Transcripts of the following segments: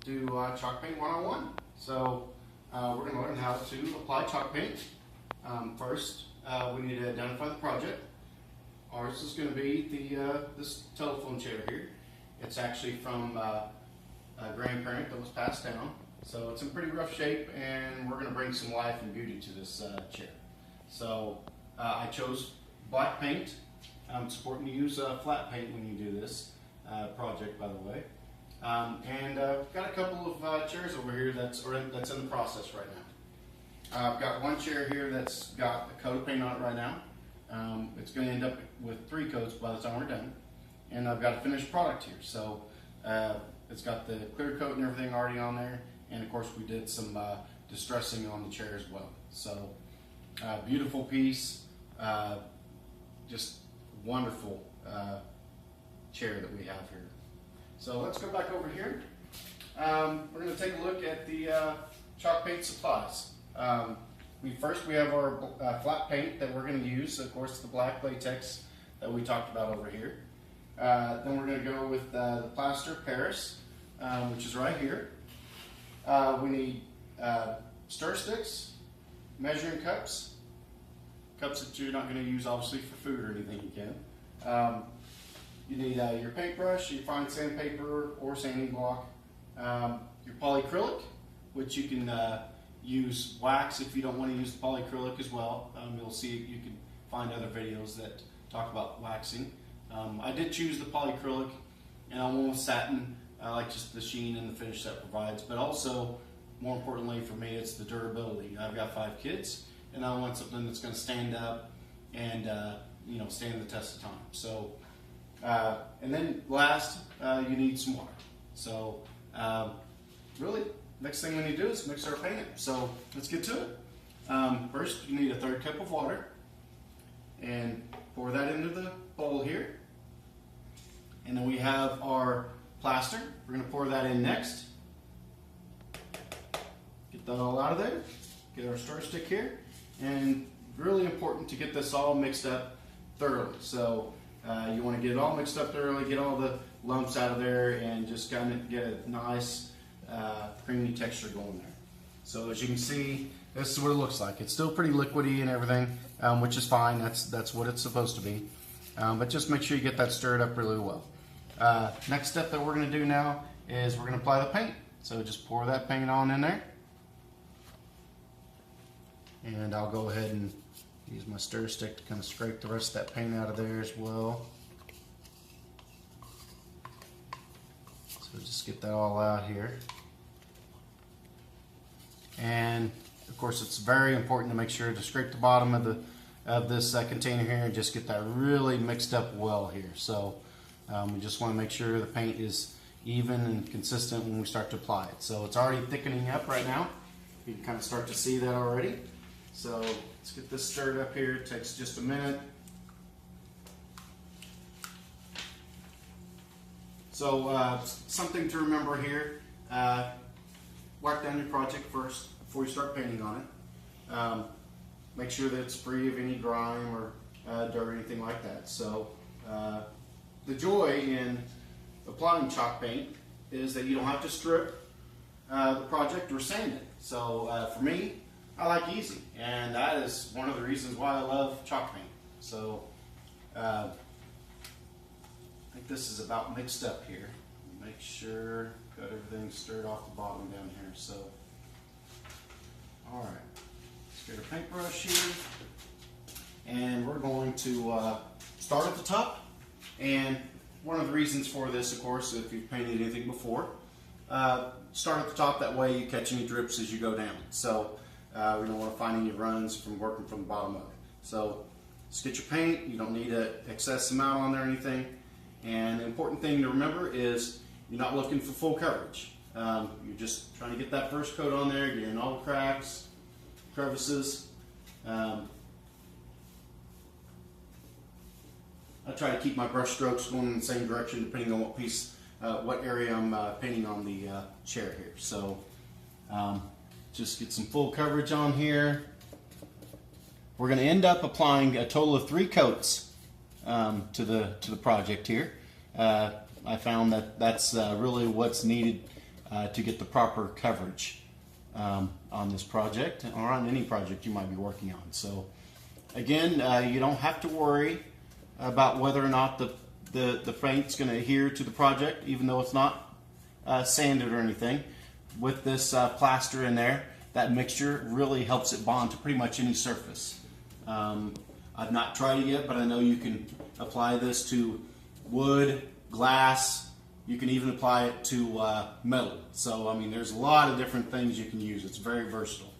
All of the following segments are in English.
do chalk paint 101. So we're going to learn how to apply chalk paint. First, we need to identify the project. Ours is going to be this telephone chair here. It's actually from a grandparent that was passed down. So it's in pretty rough shape, and we're going to bring some life and beauty to this chair. So I chose black paint. I'm supporting to use flat paint when you do this project, by the way. And got a couple of chairs over here that's in the process right now. I've got one chair here that's got a coat of paint on it right now. It's going to end up with 3 coats by the time we're done. And I've got a finished product here. So it's got the clear coat and everything already on there. And of course we did some distressing on the chair as well. So beautiful piece, just wonderful chair that we have here. So let's go back over here. We're going to take a look at the chalk paint supplies. First we have our flat paint that we're going to use, of course the black latex that we talked about over here. Then we're going to go with the plaster Paris, which is right here. We need stir sticks, measuring cups that you're not going to use obviously for food or anything you can. You need your paintbrush, your fine sandpaper or sanding block, your polyacrylic, which you can use wax if you don't want to use the polyacrylic as well. You'll see you can find other videos that talk about waxing. I did choose the polyacrylic, and I went with satin. I like just the sheen and the finish that provides, but also more importantly for me it's the durability. I've got 5 kids and I want something that's going to stand up and stand the test of time. So and then last you need some water. So really next thing we need to do is mix our paint up. So let's get to it. First you need a 1/3 cup of water and pour that into the bowl here. And then we have our plaster. We're going to pour that in next. Get that all out of there. Get our stir stick here. And really important to get this all mixed up thoroughly. So you want to get it all mixed up thoroughly, get all the lumps out of there, and just kind of get a nice creamy texture going there. So as you can see, this is what it looks like. It's still pretty liquidy and everything, which is fine. That's what it's supposed to be. But just make sure you get that stirred up really well. Next step that we're going to do now is we're going to apply the paint. So just pour that paint on in there. And I'll go ahead and use my stir stick to kind of scrape the rest of that paint out of there as well. So just get that all out here. And of course it's very important to make sure to scrape the bottom of this container here and just get that really mixed up well here. So we just want to make sure the paint is even and consistent when we start to apply it. So it's already thickening up right now. You can kind of start to see that already. So let's get this stirred up here. It takes just a minute. So something to remember here, wipe down your project first before you start painting on it. Make sure that it's free of any grime or dirt or anything like that. So the joy in applying chalk paint is that you don't have to strip the project or sand it. So for me, I like easy, and that is one of the reasons why I love chalk paint. So I think this is about mixed up here. Make sure got everything stirred off the bottom down here. So all right, let's get our paintbrush here, and we're going to start at the top. And one of the reasons for this, of course, if you've painted anything before, start at the top. That way you catch any drips as you go down. So we don't want to find any runs from working from the bottom of it. So just get your paint. You don't need an excess amount on there or anything. And the important thing to remember is you're not looking for full coverage. You're just trying to get that first coat on there, get in all the cracks, crevices. I try to keep my brush strokes going in the same direction depending on what area I'm painting on the chair here. So just get some full coverage on here. We're going to end up applying a total of 3 coats to the project here. I found that that's really what's needed to get the proper coverage on this project or on any project you might be working on. So again, you don't have to worry about whether or not the paint's going to adhere to the project, even though it's not sanded or anything. With this plaster in there, that mixture really helps it bond to pretty much any surface. I've not tried it yet, but I know you can apply this to wood, glass. You can even apply it to metal. So, I mean, there's a lot of different things you can use. It's very versatile.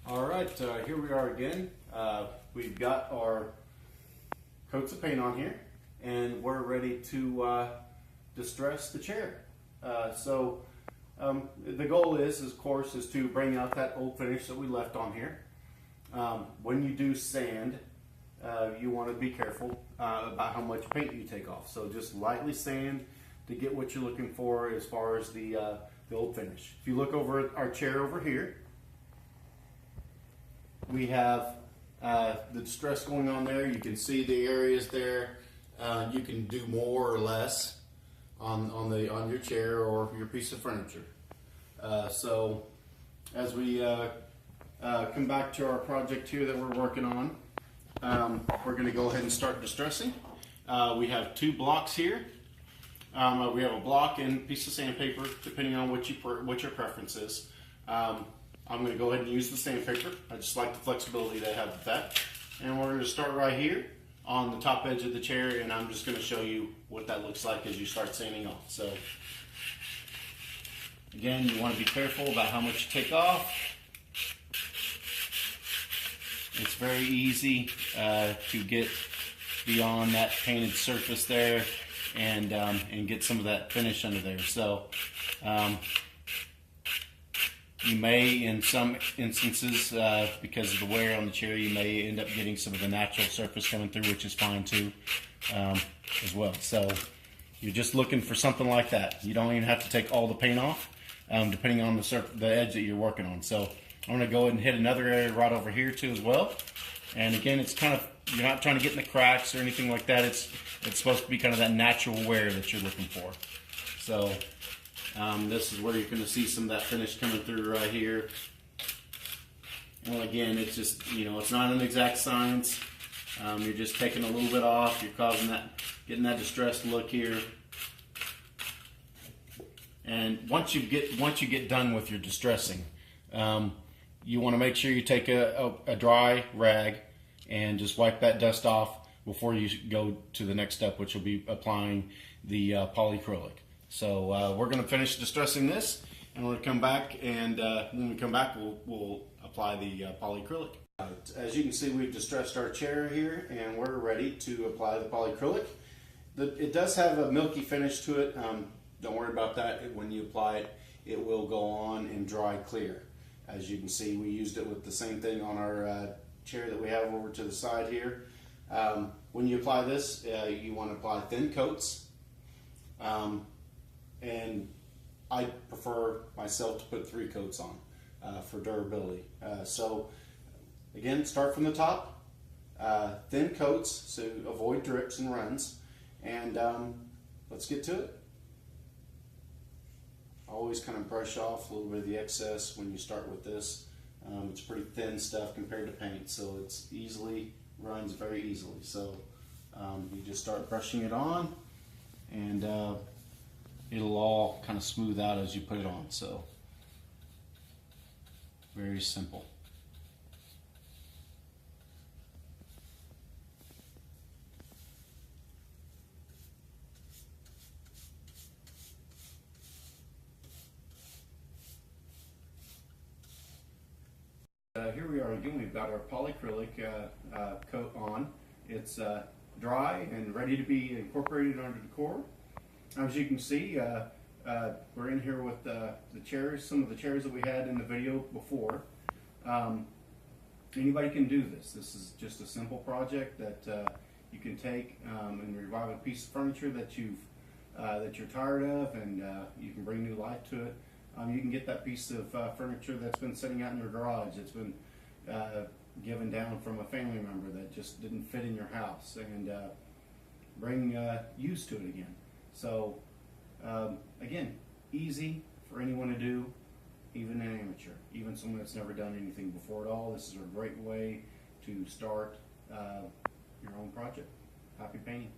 All right, here we are again. We've got our coats of paint on here, and we're ready to distress the chair. The goal is, of course, is to bring out that old finish that we left on here. When you do sand, you want to be careful about how much paint you take off. So just lightly sand to get what you're looking for as far as the old finish. If you look over at our chair over here, we have the distress going on there. You can see the areas there. You can do more or less on your chair or your piece of furniture. So as we come back to our project here that we're working on, we're going to go ahead and start distressing. We have two blocks here. We have a block and a piece of sandpaper, depending on what your preference is. I'm going to go ahead and use the sandpaper. I just like the flexibility they have with that. And we're going to start right here on the top edge of the chair, and I'm just going to show you what that looks like as you start sanding off. So again, you want to be careful about how much you take off. It's very easy to get beyond that painted surface there and get some of that finish under there. So you may, in some instances, because of the wear on the chair, you may end up getting some of the natural surface coming through, which is fine too, as well. So you're just looking for something like that. You don't even have to take all the paint off, depending on the edge that you're working on. So I'm going to go ahead and hit another area right over here too as well. And again, it's kind of, you're not trying to get in the cracks or anything like that. It's supposed to be kind of that natural wear that you're looking for. So this is where you're going to see some of that finish coming through right here. Well, again, it's just, it's not an exact science. You're just taking a little bit off. You're getting that distressed look here. And once you get done with your distressing, you want to make sure you take a dry rag and just wipe that dust off before you go to the next step, which will be applying the polyacrylic. So we're going to finish distressing this, and we're going to come back, and when we come back, we'll apply the polyacrylic. As you can see, we've distressed our chair here, and we're ready to apply the polyacrylic. It does have a milky finish to it. Don't worry about that. When you apply it, it will go on and dry clear. As you can see, we used it with the same thing on our chair that we have over to the side here. When you apply this, you want to apply thin coats. And I prefer myself to put 3 coats on for durability. So again, start from the top, thin coats so avoid drips and runs, and let's get to it. Always kind of brush off a little bit of the excess when you start with this. It's pretty thin stuff compared to paint, so it's runs very easily. So you just start brushing it on, and it'll all kind of smooth out as you put it on. So very simple. Here we are again. We've got our polyacrylic coat on. It's dry and ready to be incorporated under the core. As you can see, we're in here with the chairs, some of the chairs that we had in the video before. Anybody can do this. This is just a simple project that you can take and revive a piece of furniture that you're tired of, and you can bring new life to it. You can get that piece of furniture that's been sitting out in your garage. It's been given down from a family member that just didn't fit in your house, and bring use to it again. So again, easy for anyone to do, even an amateur, even someone that's never done anything before at all. This is a great way to start your own project. Happy painting.